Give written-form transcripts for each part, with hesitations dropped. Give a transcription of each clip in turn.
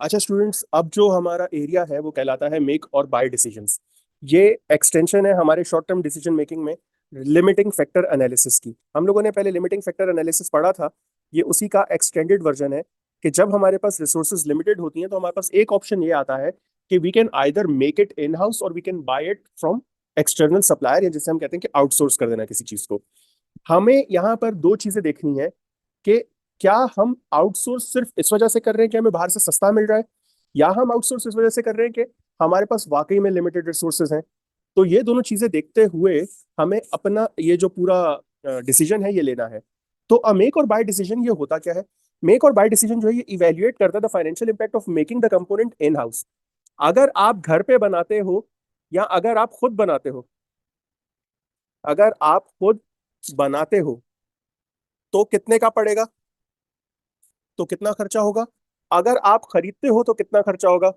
अच्छा स्टूडेंट्स, अब जो हमारा एरिया है वो कहलाता है मेक और बाय डिसीजंस। ये एक्सटेंशन है हमारे शॉर्ट टर्म डिसीजन मेकिंग में लिमिटिंग फैक्टर एनालिसिस की। हम लोगों ने पहले लिमिटिंग फैक्टर एनालिसिस पढ़ा था। ये उसी का एक्सटेंडेड वर्जन है कि जब हमारे पास रिसोर्सेज लिमिटेड होती हैं तो हमारे पास एक ऑप्शन ये आता है कि we can either make it in house और we can buy it from external supplier, या जिसे हम कहते हैं कि आउटसोर्स कर देना किसी चीज को। हमें यहाँ पर दो चीजें देखनी है कि क्या हम आउटसोर्स सिर्फ इस वजह से कर रहे हैं कि हमें बाहर से सस्ता मिल रहा है, या हम आउटसोर्स इस वजह से कर रहे हैं कि हमारे पास वाकई में लिमिटेड रिसोर्सेज हैं। तो ये दोनों चीजें देखते हुए हमें अपना ये जो पूरा डिसीजन है ये लेना है। तो मेक और बाय डिसीजन ये होता क्या है? मेक और बाय डिसीजन जो है ये इवेल्युएट करता है the financial impact of making the component in house. अगर आप घर पे बनाते हो या अगर आप खुद बनाते हो, अगर आप खुद बनाते हो तो कितने का पड़ेगा, तो कितना खर्चा होगा? अगर आप खरीदते हो तो कितना खर्चा होगा?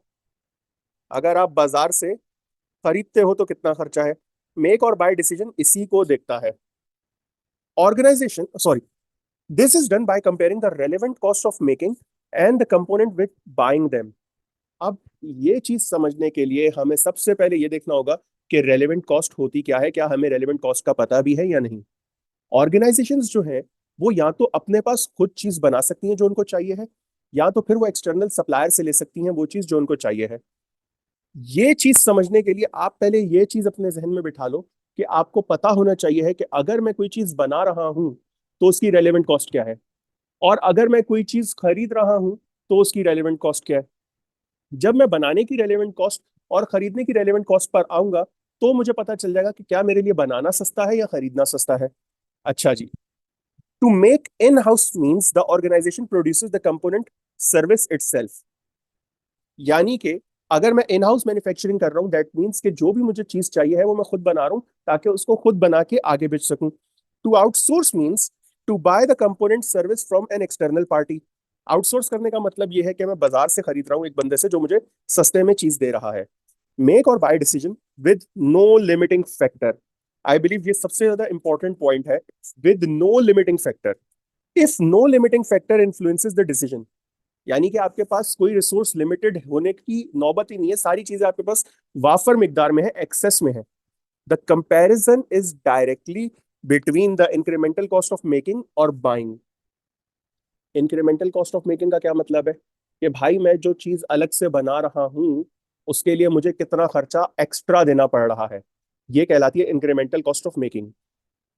अगर आप बाजार से खरीदते हो तो कितना खर्चा है? मेक और बाय डिसीजन इसी को देखता है। Organisation sorry, this is done by comparing the relevant cost of making and the component with buying them. अब ये चीज समझने के लिए हमें सबसे पहले ये देखना होगा कि रेलेवेंट कॉस्ट होती क्या है, क्या हमें रेलेवेंट कॉस्ट का पता भी है या नहीं। ऑर्गेनाइजेशंस जो है वो या तो अपने पास खुद चीज बना सकती हैं जो उनको चाहिए है, या तो फिर वो एक्सटर्नल सप्लायर से ले सकती हैं वो चीज जो उनको चाहिए है। ये चीज समझने के लिए आप पहले ये चीज अपने जहन में बिठा लो कि आपको पता होना चाहिए है कि अगर मैं कोई चीज बना रहा हूं तो उसकी रेलेवेंट कॉस्ट क्या है, और अगर मैं कोई चीज खरीद रहा हूं तो उसकी रेलेवेंट कॉस्ट क्या है। जब मैं बनाने की रेलेवेंट कॉस्ट और खरीदने की रेलेवेंट कॉस्ट पर आऊंगा तो मुझे पता चल जाएगा कि क्या मेरे लिए बनाना सस्ता है या खरीदना सस्ता है। अच्छा जी, to make in house means the organization produces the component service itself. यानी कि अगर मैं इन हाउस मैन्युफैक्चरिंग कर रहा हूँ दैट मीन्स कि जो भी मुझे चीज चाहिए है वो मैं खुद बना रहा हूँ ताकि उसको खुद बना के आगे बेच सकूं। To outsource means to buy the component service from an external party. Outsource करने का मतलब ये है कि मैं बाजार से खरीद रहा हूँ एक बंदे से जो मुझे सस्ते में चीज दे रहा है। Make or buy decision with no limiting factor. I believe ये सबसे ज्यादा इंपॉर्टेंट पॉइंट है। With no limiting factor, if no limiting factor influences the decision. यानी कि आपके पास कोई रिसोर्स लिमिटेड होने की नौबत ही नहीं है, सारी चीजें आपके पास वाफर मिकदार में है, एक्सेस में है। The comparison is directly between the incremental cost of making और buying. Incremental cost of making का क्या मतलब है कि भाई मैं जो चीज अलग से बना रहा हूं उसके लिए मुझे कितना खर्चा एक्स्ट्रा देना पड़ रहा है, ये कहलाती है incremental cost of making.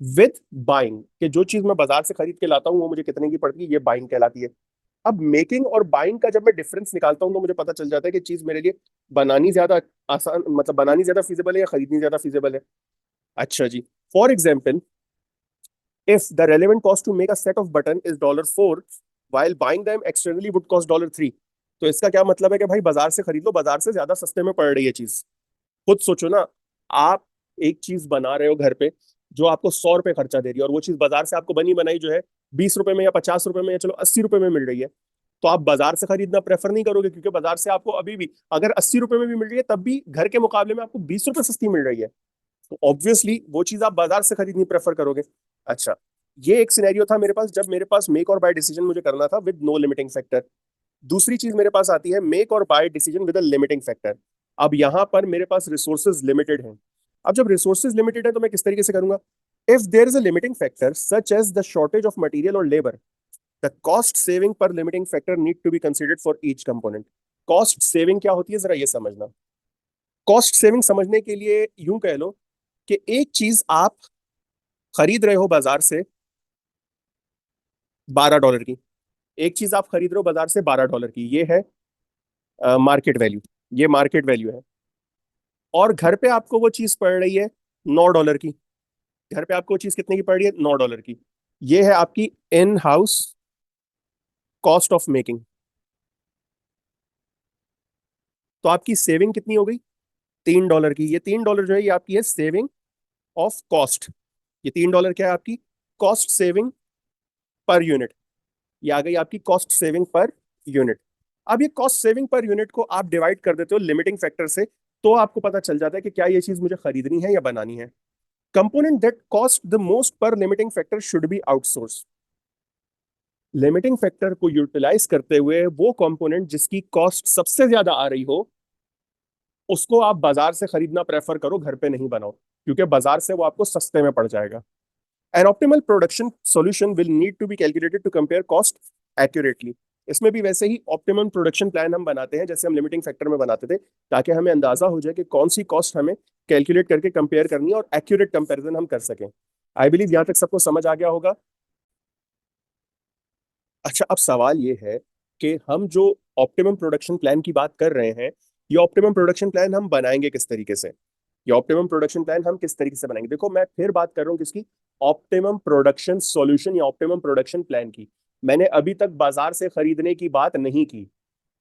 With buying, कि जो चीज मैं बाजार से खरीद के लाता हूँ वो मुझे कितने की पड़ती है, ये बाइंग कहलाती है। अब मेकिंग और बाइंग का जब मैं डिफरेंस निकालता हूं तो मुझे पता चल जाता है कि चीज मेरे लिए बनानी ज्यादा आसान, मतलब बनानी ज्यादा फीजिबल है या खरीदनी ज्यादा फीजिबल है। अच्छा जी, for example, if the relevant cost to make a set of button is $4 while buying them externally would cost $3। तो इसका क्या मतलब है कि भाई बाजार से खरीद लो, बाजार से ज्यादा सस्ते में पड़ रही है चीज। खुद सोचो ना, आप एक चीज बना रहे हो घर पे जो आपको $100 खर्चा दे रही है, और वो चीज बाजार से आपको बनी बनाई जो है $20 में या $50 में या चलो $80 में मिल रही है। तो आप बाजार से खरीदना प्रेफर नहीं करोगे क्योंकि बाजार से आपको अभी भी अगर $80 में भी मिल रही है तब भी घर के मुकाबले में आपको $20 सस्ती मिल रही है। तो ऑब्वियसली वो चीज आप बाजार से खरीदनी प्रेफर करोगे। अच्छा, ये एक सिनेरियो था मेरे पास जब मेरे पास मेक और बाय डिसीजन मुझे करना था विद नो लिमिटिंग फैक्टर। दूसरी चीज मेरे पास आती है make or buy decision with a limiting factor. अब यहां पर मेरे पास रिसोर्सेज लिमिटेड हैं। अब जब रिसोर्सेज लिमिटेड है तो मैं किस तरीके से करूंगा? If there is a limiting factor such as the shortage of material or labour, the cost saving per limiting factor need to be considered for each component. Cost saving क्या होती है जरा ये समझना। कॉस्ट सेविंग समझने के लिए यूं कह लो कि एक चीज आप खरीद रहे हो बाजार से $12 की, एक चीज आप खरीद रहे हो बाजार से $12 की, ये है मार्केट वैल्यू, ये मार्केट वैल्यू है। और घर पे आपको वो चीज पड़ रही है $9 की। घर पे आपको वो चीज कितने की पड़ रही है? $9 की। ये है आपकी in house cost of making. तो आपकी सेविंग कितनी हो गई? $3 की। ये $3 जो है ये आपकी है सेविंग ऑफ कॉस्ट। ये $3 क्या है आपकी? Cost saving per unit. ये आ गई आपकी कॉस्ट सेविंग पर यूनिट। अब ये कॉस्ट सेविंग पर यूनिट को आप डिवाइड कर देते हो लिमिटिंग फैक्टर से, तो आपको पता चल जाता है कि क्या ये चीज मुझे खरीदनी है या बनानी है। Component that cost the most per limiting factor should be outsource. Limiting factor को यूटिलाइज करते हुए वो कंपोनेंट जिसकी कॉस्ट सबसे ज्यादा आ रही हो उसको आप बाजार से खरीदना प्रेफर करो, घर पे नहीं बनाओ, क्योंकि बाजार से वो आपको सस्ते में पड़ जाएगा। An optimal production solution will need to be calculated to compare cost accurately. इसमें भी वैसे ही ऑप्टिमम प्रोडक्शन प्लान हम बनाते हैं जैसे हम लिमिटिंग फैक्टर में बनाते थे, ताकि हमें अंदाजा हो जाए कि कौन सी कॉस्ट हमें कैलकुलेट करके कंपेयर करनी है और एक्यूरेट कंपेरिजन हम कर सकें। आई बिलीव यहां तक सबको समझ आ गया होगा। अच्छा, अब सवाल ये है कि हम जो ऑप्टिमम प्रोडक्शन प्लान की बात कर रहे हैं, ये ऑप्टिमम प्रोडक्शन प्लान हम बनाएंगे किस तरीके से? ये ऑप्टिमम प्रोडक्शन प्लान हम किस तरीके से बनाएंगे? देखो, मैं फिर बात कर रहा हूँ किसकी? ऑप्टिमम प्रोडक्शन सॉल्यूशन या ऑप्टिमम प्रोडक्शन प्लान की। मैंने अभी तक बाजार से खरीदने की बात नहीं की।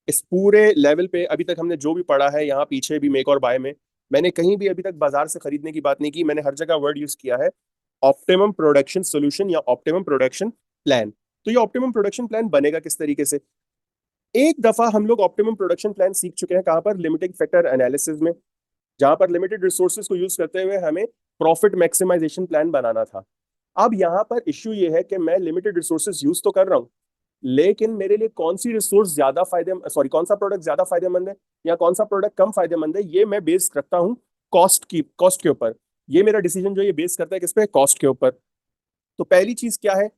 इस पूरे लेवल पे अभी तक हमने जो भी पढ़ा है, यहाँ पीछे भी मेक और बाय में, मैंने कहीं भी अभी तक बाजार से खरीदने की बात नहीं की। मैंने हर जगह वर्ड यूज किया है ऑप्टिमम प्रोडक्शन सोल्यूशन या ऑप्टिमम प्रोडक्शन प्लान। तो ये ऑप्टिमम प्रोडक्शन प्लान बनेगा किस तरीके से? एक दफा हम लोग ऑप्टिमम प्रोडक्शन प्लान सीख चुके हैं, कहां पर? लिमिटिंग फैक्टर एनालिसिस में, जहां पर लिमिटेड रिसोर्सेज को यूज करते हुए हमें प्रॉफिट मैक्सिमाइजेशन प्लान बनाना था। अब यहाँ पर इश्यू ये है कि मैं लिमिटेड रिसोर्सेज यूज तो कर रहा हूँ, लेकिन मेरे लिए कौन सी रिसोर्स ज्यादा फायदे सॉरी कौन सा प्रोडक्ट ज्यादा फायदेमंद है या कौन सा प्रोडक्ट कम फायदेमंद है, ये मैं बेस रखता हूँ कॉस्ट के ऊपर। ये मेरा डिसीजन जो ये बेस करता है किस पे? कॉस्ट के ऊपर। तो पहली चीज क्या है?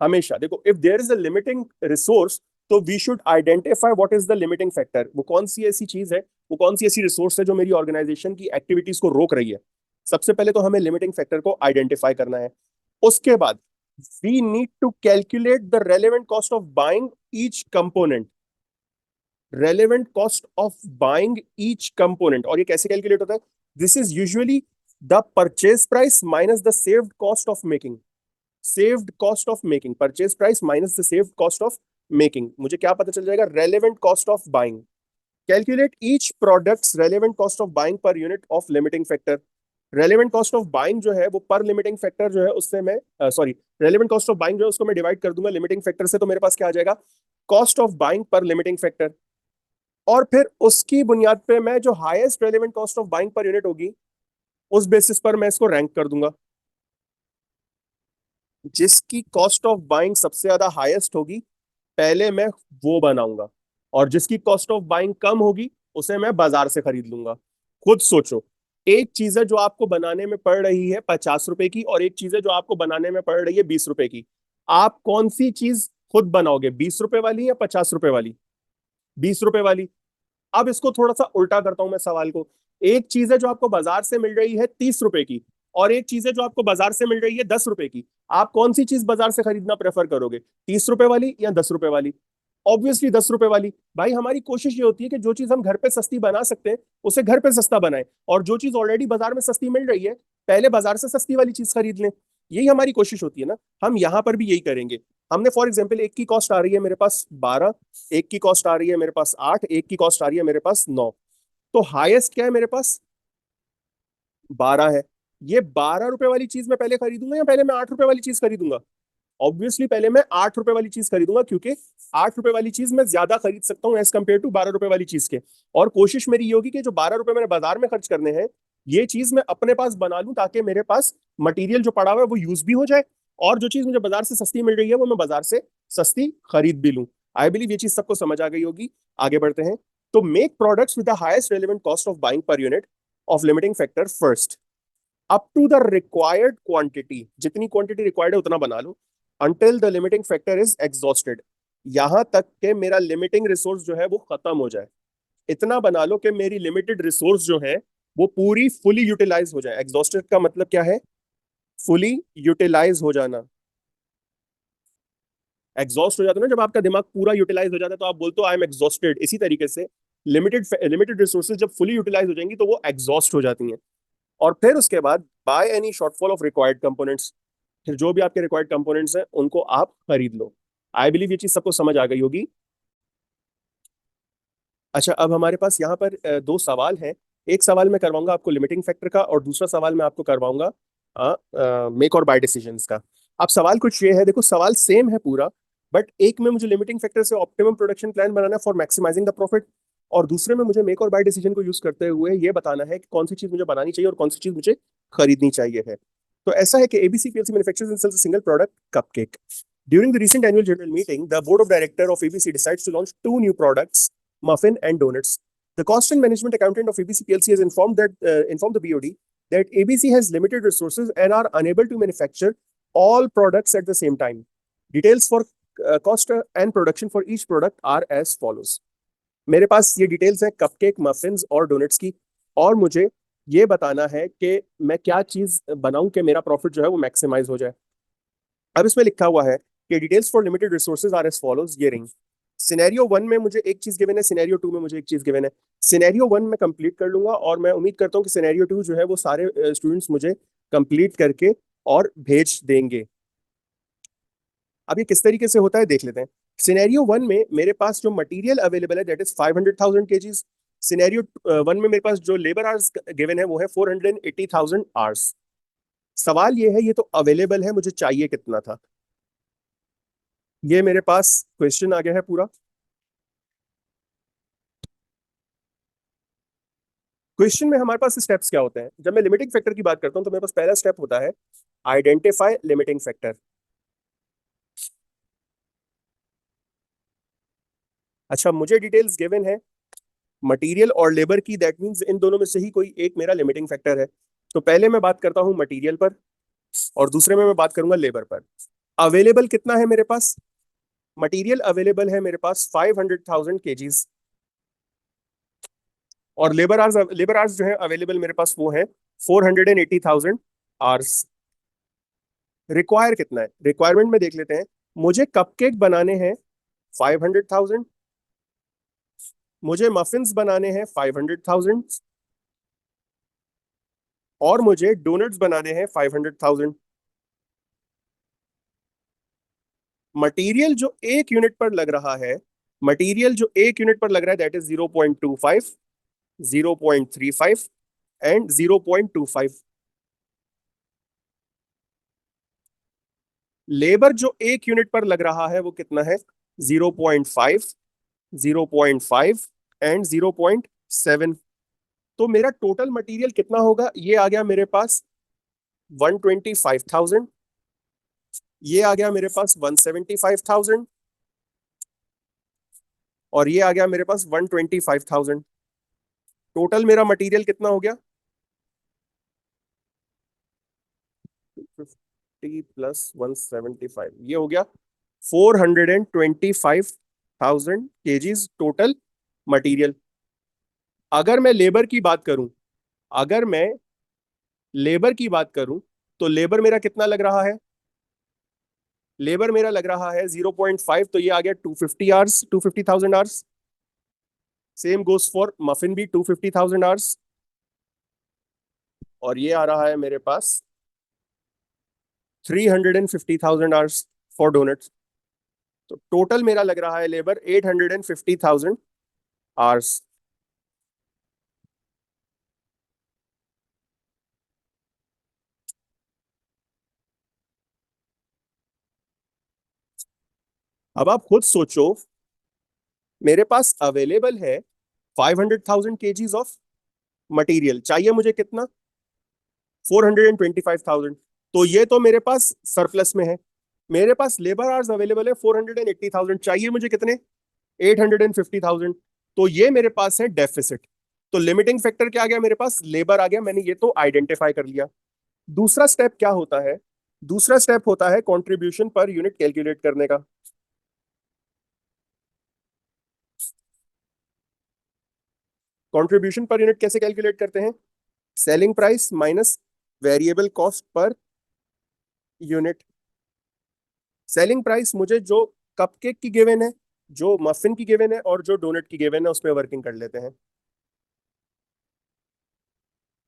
हमेशा देखो, if there is a limiting resource, तो we should identify what is the limiting factor. वो कौन सी ऐसी चीज है, वो कौन सी ऐसी रिसोर्स है जो मेरी ऑर्गेनाइजेशन की एक्टिविटीज को रोक रही है? सबसे पहले तो हमें लिमिटिंग फैक्टर को आइडेंटिफाई करना है। उसके बाद we need to calculate the relevant cost of buying each component. Relevant cost of buying each component, और ये कैसे कैलकुलेट होता है? This is usually the purchase price minus the saved cost of making. Saved cost of making, purchase price minus the saved cost of making. मुझे क्या पता चल जाएगा? Relevant cost of buying. Calculate each products relevant cost of buying per unit of limiting factor. Relevant cost of buying जो है वो पर limiting factor जो है उससे मैं sorry relevant cost of buying जो है उसको मैं डिवाइड कर दूंगा लिमिटिंग फैक्टर से, तो मेरे पास क्या आ जाएगा? कॉस्ट ऑफ बाइंग पर लिमिटिंग फैक्टर। और फिर उसकी बुनियाद पे मैं जो highest relevant cost of buying per unit होगी, उस बेसिस पर मैं इसको रैंक कर दूंगा। जिसकी कॉस्ट ऑफ बाइंग सबसे ज्यादा हाईएस्ट होगी, पहले मैं वो बनाऊंगा, और जिसकी कॉस्ट ऑफ बाइंग कम होगी उसे मैं बाजार से खरीद लूंगा। खुद सोचो, एक चीज है जो आपको बनाने में पड़ रही है 50 रुपए की, और एक चीज है जो आपको बनाने में पड़ रही है 20 रुपए की। आप कौन सी चीज खुद बनाओगे, 20 रुपए वाली या 50 रुपए वाली? 20 रुपए वाली। अब इसको थोड़ा सा उल्टा करता हूं मैं सवाल को। एक चीज है जो आपको बाजार से मिल रही है 30 रुपए की, और एक चीज है जो आपको बाजार से मिल रही है 10 रुपए की। आप कौन सी चीज बाजार से खरीदना प्रेफर करोगे, 30 रुपए वाली या 10 रुपए वाली? ऑब्वियसली 10 रुपए वाली। भाई, हमारी कोशिश ये होती है कि जो चीज हम घर पे सस्ती बना सकते हैं उसे घर पे सस्ता बनाएं, और जो चीज ऑलरेडी बाजार में सस्ती मिल रही है, पहले बाजार से सस्ती वाली चीज खरीद लें। यही हमारी कोशिश होती है ना। हम यहाँ पर भी यही करेंगे। हमने फॉर एग्जाम्पल, एक की कॉस्ट आ रही है मेरे पास 12, एक की कॉस्ट आ रही है मेरे पास 8, एक की कॉस्ट आ रही है मेरे पास 9। तो हाईएस्ट क्या है मेरे पास? 12 है। ये 12 रुपए वाली चीज मैं पहले खरीदूंगा या पहले मैं 8 रुपए वाली चीज खरीदूंगा? ऑब्वियसली पहले मैं 8 रुपए वाली चीज खरीदूंगा, क्योंकि 8 रुपए वाली चीज मैं ज्यादा खरीद सकता हूँ एज कम्पेयर टू 12 रुपए वाली चीज के। और कोशिश मेरी ये होगी कि जो 12 रुपए मैंने बाजार में खर्च करने हैं, ये चीज मैं अपने पास बना लूं, ताकि मेरे पास मटेरियल जो पड़ा हुआ है वो यूज भी हो जाए, और जो चीज मुझे बाजार से सस्ती मिल रही है वो मैं बाजार से सस्ती खरीद भी लूं। आई बिलीव ये चीज सबको समझ आ गई होगी। आगे बढ़ते हैं। तो make products with the highest relevant cost of buying per unit of limiting factor first, up to the required quantity. जितनी क्वांटिटी रिक्वायर्ड है उतना बना लो, until the limiting factor is exhausted. यहां तक कि मेरा लिमिटिंग रिसोर्स जो है वो खत्म हो जाए। इतना बना लो कि मेरी लिमिटेड रिसोर्स जो है वो पूरी फुली यूटिलाइज हो जाए। एग्जॉस्टेड का मतलब क्या है? फुली यूटिलाइज हो जाना। एग्जॉस्ट हो जाता है ना, जब आपका दिमाग पूरा यूटिलाइज हो जाता है तो आप बोलते हो आई एम एग्जॉस्टेड। इसी तरीके से लिमिटेड लिमिटेड रिसोर्सेज जब फुली यूटिलाइज हो जाएंगी तो वो एग्जॉस्ट हो जाती हैं। और फिर उसके बाद by any shortfall of required components, फिर जो भी आपके रिक्वायर्ड कंपोनेंट्स हैं उनको आप खरीद लो। आई बिलीव ये चीज सबको समझ आ गई होगी। अच्छा, अब हमारे पास यहाँ पर दो सवाल हैं। एक सवाल मैं करवाऊंगा आपको लिमिटिंग फैक्टर का, और दूसरा सवाल मैं आपको करवाऊंगा मेक और बाय डिसीजंस का। अब सवाल कुछ ये है, देखो सवाल सेम है पूरा, बट एक में मुझे लिमिटिंग फैक्टर से ऑप्टिमम प्रोडक्शन प्लान बनाना फॉर मैक्सिमाइजिंग द प्रॉफिट, और दूसरे में मुझे मेक और बाय डिसीजन को यूज करते हुए ये बताना है कि कौन सी चीज मुझे बनानी चाहिए और कौन सी चीज मुझे खरीदनी चाहिए है। तो ऐसा है कि ABC PLC manufactures and sells a single product cupcake. During the recent annual general meeting, the board of director of ABC decides to launch two new products, muffin and donuts. The cost and management accountant of ABC PLC has informed the BOD that ABC has limited resources and are unable to manufacture all products at the same time. Details for cost and production for each product are as follows. मेरे पास ये details है cupcake, muffins और donuts की, और मुझे ये बताना है कि मैं क्या चीज बनाऊं कि मेरा प्रॉफिट जो है वो मैक्सिमाइज हो जाए। अब इसमें लिखा हुआ है कि details for limited resources are as follows. ये रिंग सिनेरियो वन में मुझे एक चीज गिवन है, सिनेरियो टू में मुझे एक चीज गिवन है। सिनेरियो वन में कंप्लीट कर लूंगा और मैं उम्मीद करता हूँ कि सिनेरियो टू जो है वो सारे स्टूडेंट्स मुझे कंप्लीट करके और भेज देंगे। अब ये किस तरीके से होता है देख लेते हैं। सिनेरियो वन में मेरे पास जो मटेरियल अवेलेबल है that is 500,000 KGs. Scenario one में मेरे पास जो लेबर आवर्स गिवन है वो है 480,000 आवर्स। सवाल ये है ये तो अवेलेबल है, मुझे चाहिए कितना था। ये मेरे पास क्वेश्चन आ गया है पूरा। क्वेश्चन में हमारे पास स्टेप्स क्या होते हैं। जब मैं लिमिटिंग फैक्टर की बात करता हूं तो मेरे पास पहला स्टेप होता है आइडेंटिफाई लिमिटिंग फैक्टर। अच्छा, मुझे डिटेल्स गिवन है मटेरियल और लेबर की, दैट मींस इन दोनों में से ही कोई एक मेरा लिमिटिंग फैक्टर है। तो पहले मैं बात करता हूं मटेरियल पर और दूसरे में मैं बात करूंगा लेबर पर। अवेलेबल कितना है मेरे पास? मटेरियल अवेलेबल है मेरे पास 500,000 केजीज और लेबर आवर्स जो है अवेलेबल मेरे पास वो है 480,000 आवर्स। रिक्वायर कितना है? रिक्वायरमेंट में देख लेते हैं। मुझे कपकेक बनाने हैं 500,000, मुझे मफिन्स बनाने हैं 500,000 और मुझे डोनट्स बनाने हैं 500,000। मटेरियल जो एक यूनिट पर लग रहा है, मटेरियल जो एक यूनिट पर लग रहा है दैट इज 0.25, 0.35 एंड 0.25। लेबर जो एक यूनिट पर लग रहा है वो कितना है? 0.5, 0.5 एंड 0.7। तो मेरा टोटल मटेरियल कितना होगा? ये आ गया मेरे पास 125,000, ये आ गया मेरे पास 175,000 और ये आ गया मेरे पास 125,000। टोटल मेरा मटेरियल कितना हो गया? 50 प्लस 175, ये हो गया 425,000 केजीज टोटल मटेरियल। अगर मैं लेबर की बात करूं, अगर मैं लेबर की बात करूं तो लेबर मेरा कितना लग रहा है? लेबर मेरा लग रहा है 0.5, तो ये आ गया 250 hours, 250,000 hours. Same goes for muffin भी 250,000 आवर्स और ये आ रहा है मेरे पास 350,000 आवर्स फॉर डोनट्स। तो टोटल मेरा लग रहा है लेबर 850,000 आवर्स। अब आप खुद सोचो, मेरे पास अवेलेबल है 500,000 केजीज ऑफ मटेरियल, चाहिए मुझे कितना? 425,000। तो ये तो मेरे पास सरप्लस में है। मेरे पास लेबर आवर्स अवेलेबल है 480,000, चाहिए मुझे कितने? 850,000। तो ये मेरे पास है डेफिसिट। तो लिमिटिंग फैक्टर क्या आ गया मेरे पास? लेबर आ गया, मैंने ये तो आइडेंटिफाई कर लिया। दूसरा स्टेप क्या होता है? दूसरा स्टेप होता है कंट्रीब्यूशन पर यूनिट कैलकुलेट करने का। कंट्रीब्यूशन पर यूनिट कैसे कैलकुलेट करते हैं? Selling price minus variable cost per unit. Selling price मुझे जो कपकेक की गिवन है, जो मफिन की गिवन है और जो डोनट की गिवन है उस पर वर्किंग कर लेते हैं।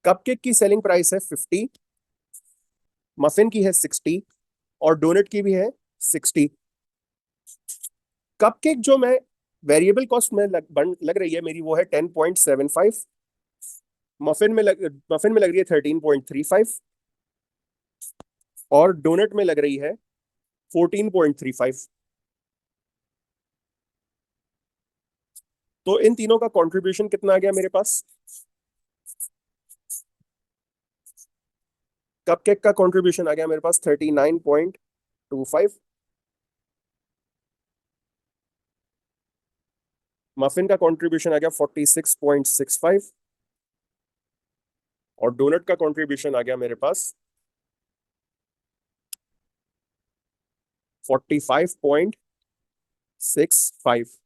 कपकेक की सेलिंग प्राइस है 50, मफिन की है 60 और डोनट की भी है 60। कपकेक जो मैं वेरिएबल कॉस्ट में लग रही है मेरी वो है 10.75, मफिन में लग रही है 13.35 और डोनट में लग रही है 14.35। तो इन तीनों का कंट्रीब्यूशन कितना आ गया मेरे पास? कपकेक का कंट्रीब्यूशन आ गया मेरे पास 39.25 मफिन का कंट्रीब्यूशन आ गया 46.65 और डोनट का कंट्रीब्यूशन आ गया मेरे पास 45.65।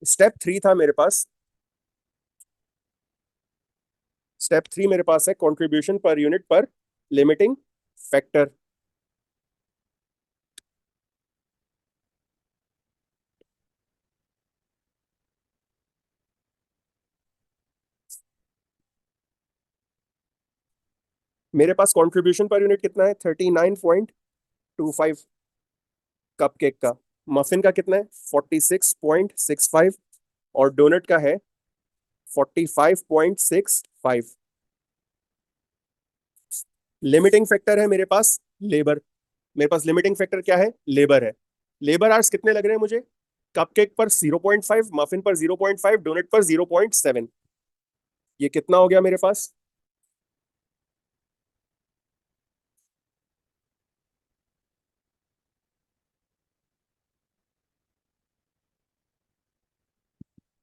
स्टेप 3 था मेरे पास। स्टेप 3 मेरे पास है कंट्रीब्यूशन पर यूनिट पर लिमिटिंग फैक्टर। मेरे पास कंट्रीब्यूशन पर यूनिट कितना है 39.25 कपकेक का। मफिन का कितना है 46.65 और डोनट का है 45.65। लिमिटिंग फैक्टर है मेरे पास लेबर। मेरे पास लिमिटिंग फैक्टर क्या है लेबर है। लेबर आवर्स कितने लग रहे हैं मुझे कपकेक पर 0.5, मफिन पर 0.5, डोनट पर 0.7। ये कितना हो गया मेरे पास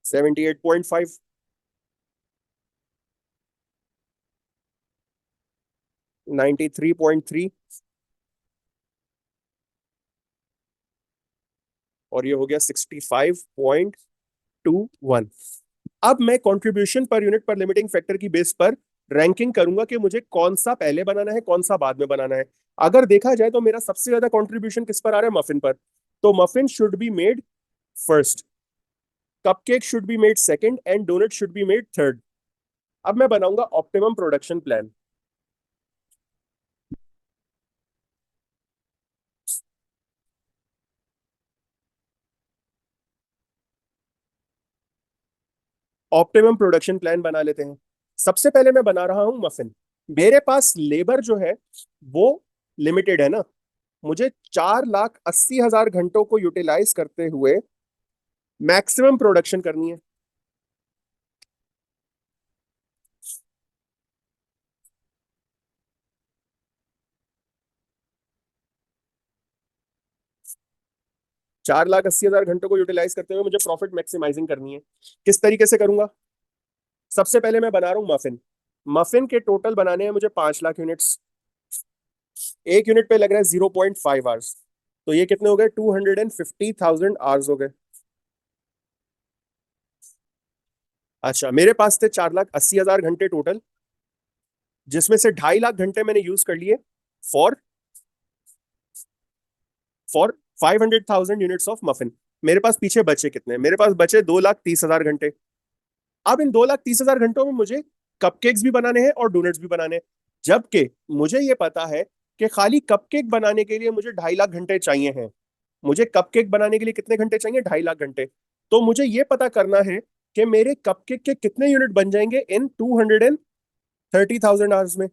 78.5। 93.3 और ये हो गया 65.21। अब मैं कंट्रीब्यूशन पर यूनिट पर लिमिटिंग फैक्टर की बेस पर रैंकिंग करूंगा कि मुझे कौन सा पहले बनाना है कौन सा बाद में बनाना है। अगर देखा जाए तो मेरा सबसे ज्यादा कंट्रीब्यूशन किस पर आ रहा है मफिन पर। तो muffin should be made first, cupcake should be made second and doughnut should be made third. अब मैं बनाऊंगा optimum production plan. Optimum production plan बना लेते हैं। सबसे पहले मैं बना रहा हूं मफिन। मेरे पास लेबर जो है वो लिमिटेड है ना। मुझे 4,80,000 घंटों को यूटिलाइज करते हुए मैक्सिमम प्रोडक्शन करनी है। 4,80,000 घंटों को यूटिलाइज करते हुए मुझे प्रॉफिट मैक्सिमाइजिंग करनी है। किस तरीके से करूंगा। सबसे पहले मैं बना रहा हूं मफिन। मफिन के टोटल बनाने हैं मुझे 5,00,000 यूनिट्स। एक यूनिट पे लग रहा है 0.5 आवर्स। तो ये कितने हो गए 250,000 आवर्स हो गए। अच्छा मेरे पास थे 4,80,000 घंटे टोटल, जिसमें से 2.5 लाख घंटे मैंने यूज कर लिए for for 500,000 units of muffin. मेरे पास पीछे बचे कितने, मेरे पास बचे 2,30,000 घंटे। अब इन 2,30,000 घंटों में मुझे कपकेक्स भी बनाने हैं और डोनट्स भी बनाने हैं। जबकि मुझे ये पता है कि खाली कपकेक बनाने के लिए मुझे 2.5 लाख घंटे चाहिए हैं। मुझे कपकेक बनाने के लिए कितने घंटे चाहिए 2.5 लाख घंटे। तो मुझे ये पता करना है कि मेरे कपकेक के कितने यूनिट बन जाएंगे इन 230,000 आवर्स में।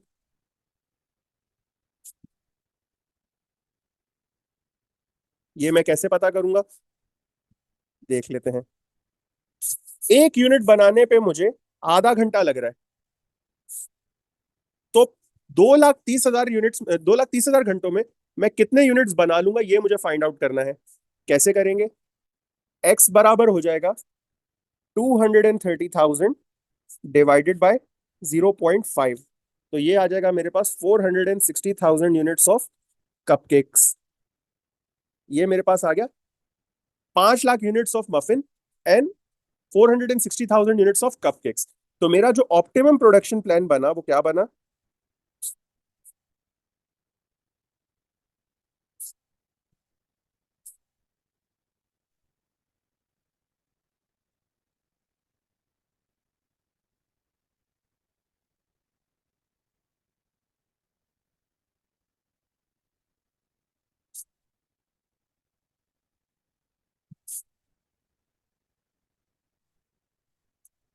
ये मैं कैसे पता करूंगा देख लेते हैं। एक यूनिट बनाने पे मुझे आधा घंटा लग रहा है। तो 2,30,000 यूनिट्स, 2,30,000 घंटों में मैं कितने यूनिट्स बना लूंगा ये मुझे फाइंड आउट करना है। कैसे करेंगे। एक्स बराबर हो जाएगा 230,000 डिवाइडेड बाय 0.5। तो ये आ जाएगा मेरे पास 460,000 यूनिट्स ऑफ कपकेक्स। ये मेरे पास आ गया 5,00,000 units of muffin and 460,000 units of cupcakes. तो मेरा जो ऑप्टिमम प्रोडक्शन प्लान बना वो क्या बना।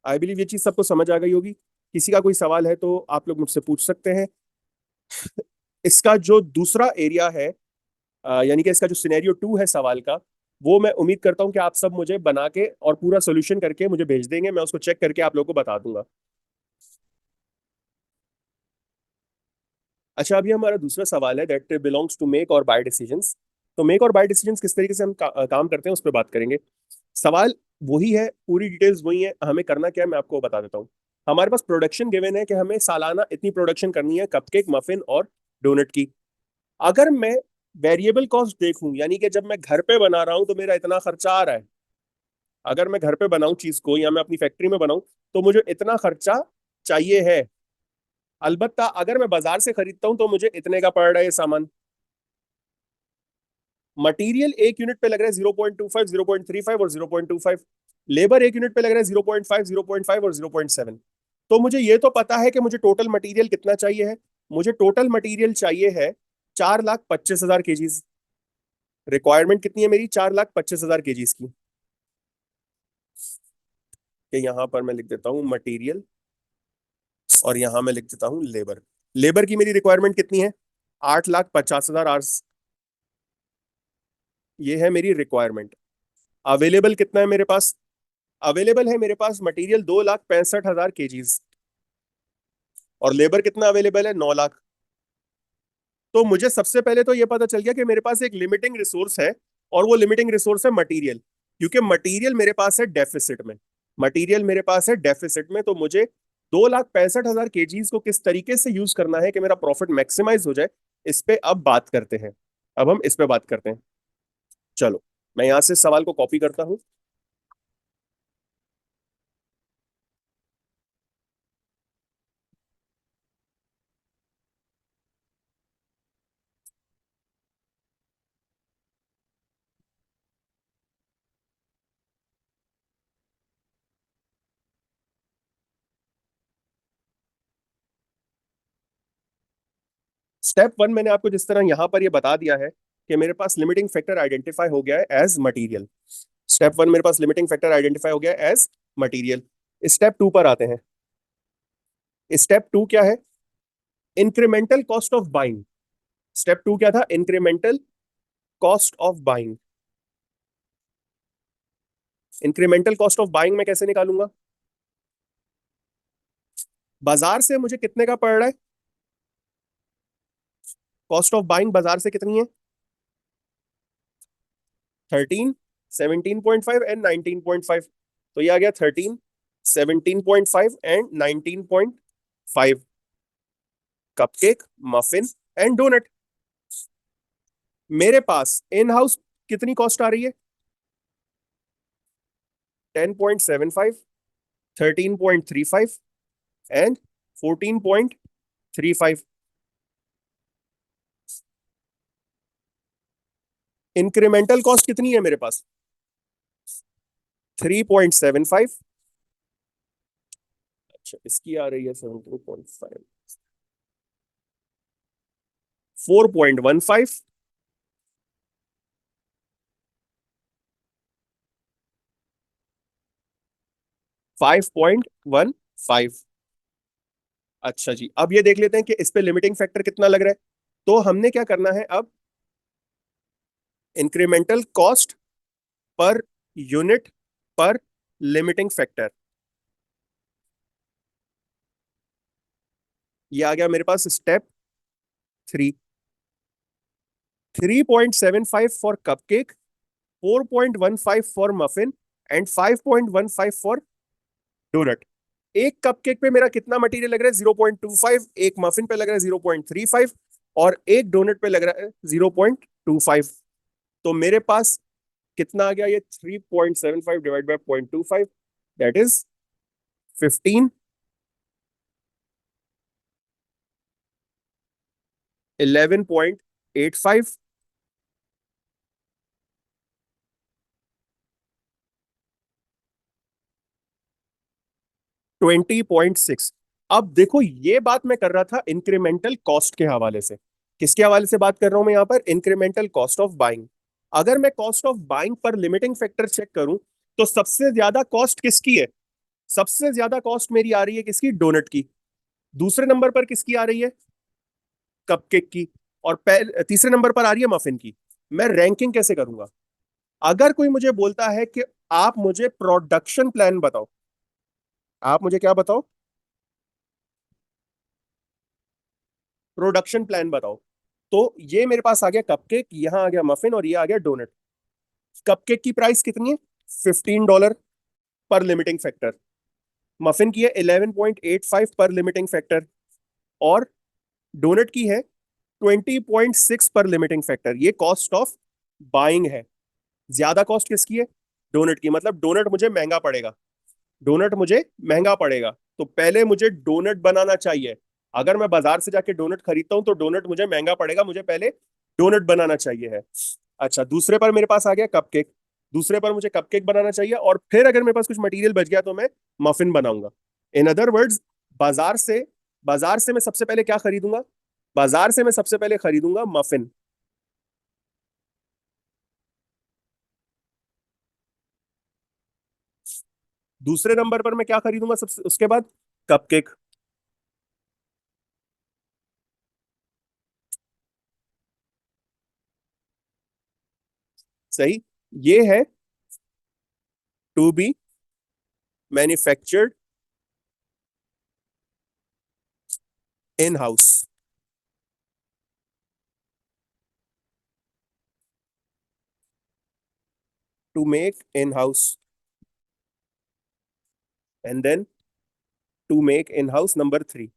आई बिलीव ये चीज सबको समझ आ गई होगी। किसी का कोई सवाल है तो आप लोग मुझसे पूछ सकते हैं। इसका जो दूसरा एरिया है, यानी कि इसका जो सिनेरियो 2 है सवाल का, वो मैं उम्मीद करता हूं कि आप सब मुझे बना के और पूरा सोल्यूशन करके मुझे भेज देंगे। मैं उसको चेक करके आप लोगों को बता दूंगा। अच्छा अभी हमारा दूसरा सवाल है that belongs to make or bye decisions. तो मेक और बाय डिसीजंस किस तरीके से हम काम करते हैं उस पर बात करेंगे। सवाल वही है, पूरी डिटेल्स वही है, हमें करना क्या है मैं आपको बता देता हूँ। हमारे पास प्रोडक्शन गिवन है कि हमें सालाना इतनी प्रोडक्शन करनी है कपकेक, मफिन और डोनट की। अगर मैं वेरिएबल कॉस्ट देखूं, यानी कि जब मैं घर पे बना रहा हूं तो मेरा इतना खर्चा आ रहा है, अगर मैं घर पे बनाऊं चीज को या मैं अपनी फैक्ट्री में बनाऊं तो मुझे इतना खर्चा चाहिए है। अलबत्ता अगर मैं बाजार से खरीदता हूं तो मुझे इतने का पड़ रहा है ये सामान। मटेरियल एक यूनिट पे लग रहा है 0.25, 0.35 और 0.25। लेबर एक यूनिट पे लग रहा है 0.5, 0.5 और 0.7। तो मुझे ये तो पता है कि मुझे टोटल मटेरियल कितना चाहिए है। मुझे टोटल मटेरियल चाहिए है 4,25,000 केजीज। रिक्वायरमेंट कितनी है मेरी? 4,25,000 केजीज की। कि यहां पर मैं लिख देता हूं मटेरियल और यहां मैं लिख देता हूं लेबर। लेबर की मेरी रिक्वायरमेंट कितनी है? 8,50,000 आवर्स। ये है मेरी रिक्वायरमेंट। अवेलेबल कितना है मेरे पास? अवेलेबल है मेरे पास मटेरियल 2,65,000 केजीज और लेबर कितना अवेलेबल है? 9 लाख। तो मुझे सबसे पहले तो ये पता चल गया कि मेरे पास एक लिमिटिंग रिसोर्स है, और वो लिमिटिंग रिसोर्स है मटेरियल। क्योंकि मटेरियल मेरे पास है डेफिसिट में। मटेरियल मेरे पास है डेफिसिट में, तो मुझे 2,65,000 केजीज को किस तरीके से यूज करना है कि मेरा प्रॉफिट मैक्सिमाइज हो जाए, इस पे अब बात करते हैं। अब हम इस पे बात करते हैं। चलो, मैं यहां से सवाल को कॉपी करता हूं। स्टेप वन मैंने आपको जिस तरह यहां पर ये बता दिया है कि मेरे पास लिमिटिंग फैक्टर आइडेंटिफाई हो गया है एज मटीरियल। स्टेप वन मेरे पास लिमिटिंग फैक्टर आइडेंटिफाई हो गया एज मटीरियल। स्टेप टू पर आते हैं। स्टेप टू क्या है? Incremental cost of buying. Step two क्या था? Incremental cost of buying. Incremental cost of buying मैं कैसे निकालूंगा? बाजार से मुझे कितने का पड़ रहा है? कॉस्ट ऑफ बाइंग बाजार से कितनी है? 13, 17.5 एंड 19.5। तो ये आ गया 13, 17.5 and 19.5। Cupcake, muffin and doughnut. मेरे पास इन हाउस कितनी कॉस्ट आ रही है? 10.75, 13.35 एंड 14.35। इंक्रीमेंटल कॉस्ट कितनी है मेरे पास? 3.75। अच्छा, इसकी आ रही है 17.5, 4.15, 5.15। अच्छा जी, अब ये देख लेते हैं कि इस पे लिमिटिंग फैक्टर कितना लग रहा है। तो हमने क्या करना है अब? Incremental cost per unit per limiting factor. ये आ गया मेरे पास step three. 3.75 for cupcake, 4.15 for muffin and 5.15 for donut. एक कपकेक पे मेरा कितना मटेरियल लग रहा है? 0.25। एक मफिन पे लग रहा है 0.35 और एक डोनट पे लग रहा है 0.25। तो मेरे पास कितना आ गया? ये 3.75 डिवाइड बाय 0.25, दैट इज 15, 11.85, 20.6। अब देखो, ये बात मैं कर रहा था इंक्रीमेंटल कॉस्ट के हवाले से। किसके हवाले से बात कर रहा हूं मैं यहां पर? Incremental cost of buying. अगर मैं कॉस्ट ऑफ बाइंग पर लिमिटिंग फैक्टर चेक करूं तो सबसे ज्यादा कॉस्ट किसकी है? सबसे ज्यादा कॉस्ट मेरी आ रही है किसकी? डोनट की। दूसरे नंबर पर किसकी आ रही है? कपकेक की। और तीसरे नंबर पर आ रही है मफिन की। मैं रैंकिंग कैसे करूंगा? अगर कोई मुझे बोलता है कि आप मुझे प्रोडक्शन प्लान बताओ, आप मुझे क्या बताओ? प्रोडक्शन प्लान बताओ। तो ये मेरे पास आ गया कपकेक, यहां आ गया मफिन और ये आ गया डोनट। कपकेक की प्राइस कितनी है? $15 पर लिमिटिंग फैक्टर, मफिन की है 11.85 पर लिमिटिंग फैक्टर, और डोनट की है 20.6 पर लिमिटिंग फैक्टर। ये कॉस्ट ऑफ बाइंग है। ज्यादा कॉस्ट किसकी है? डोनट की। मतलब डोनट मुझे महंगा पड़ेगा, डोनट मुझे महंगा पड़ेगा, तो पहले मुझे डोनट बनाना चाहिए। अगर मैं बाजार से जाके डोनट खरीदता हूं तो डोनट मुझे महंगा पड़ेगा, मुझे पहले डोनट बनाना चाहिए है। अच्छा, दूसरे पर मेरे पास आ गया कपकेक। दूसरे पर मुझे कपकेक बनाना चाहिए, और फिर अगर मेरे पास कुछ मटेरियल बच गया तो मैं मफिन बनाऊंगा। इन अदर वर्ड्स, बाजार से बाजार से मैं सबसे पहले क्या खरीदूंगा? बाजार से मैं सबसे पहले खरीदूंगा मफिन। दूसरे नंबर पर मैं क्या खरीदूंगा सबसे उसके बाद? कपकेक। सही। ये है to be manufactured in house. To make in house, and then to make in house number 3।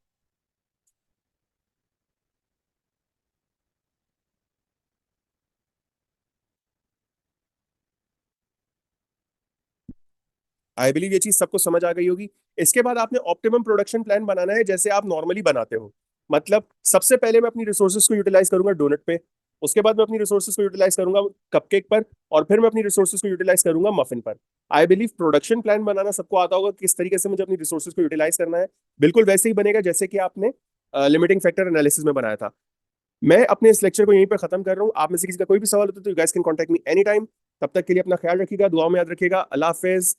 I believe ये चीज सबको समझ आ गई होगी। इसके बाद आपने ऑप्टिमम प्रोडक्शन प्लान बनाना है, जैसे आप नॉर्मली बनाते हो। मतलब सबसे पहले मैं अपनी रिसोर्सेज को यूटिलाइज करूंगा डोनट पे, उसके बाद मैं अपनी रिसोर्सेज को यूटिलाइज करूंगा कपकेक पर, और फिर मैं अपनी रिसोर्सेज को यूटिलाइज करूंगा मफिन पर। आई बिलीव प्रोडक्शन प्लान बनाना सबको आता होगा, किस तरीके से मुझे अपनी रिसोर्सेज को यूटिलाइज करना है। बिल्कुल वैसे ही बनेगा जैसे कि आपने लिमिटिंग फैक्टर एनालिसिस में बनाया था। मैं अपने इस लेक्चर को यहीं पर खत्म कर रहा हूँ। आप में से किसी का कोई भी सवाल होता है तो you guys can contact me any time. तब तक के लिए अपना ख्याल रखिएगा, दुआ में याद रखिएगा। अल्लाह हाफिज।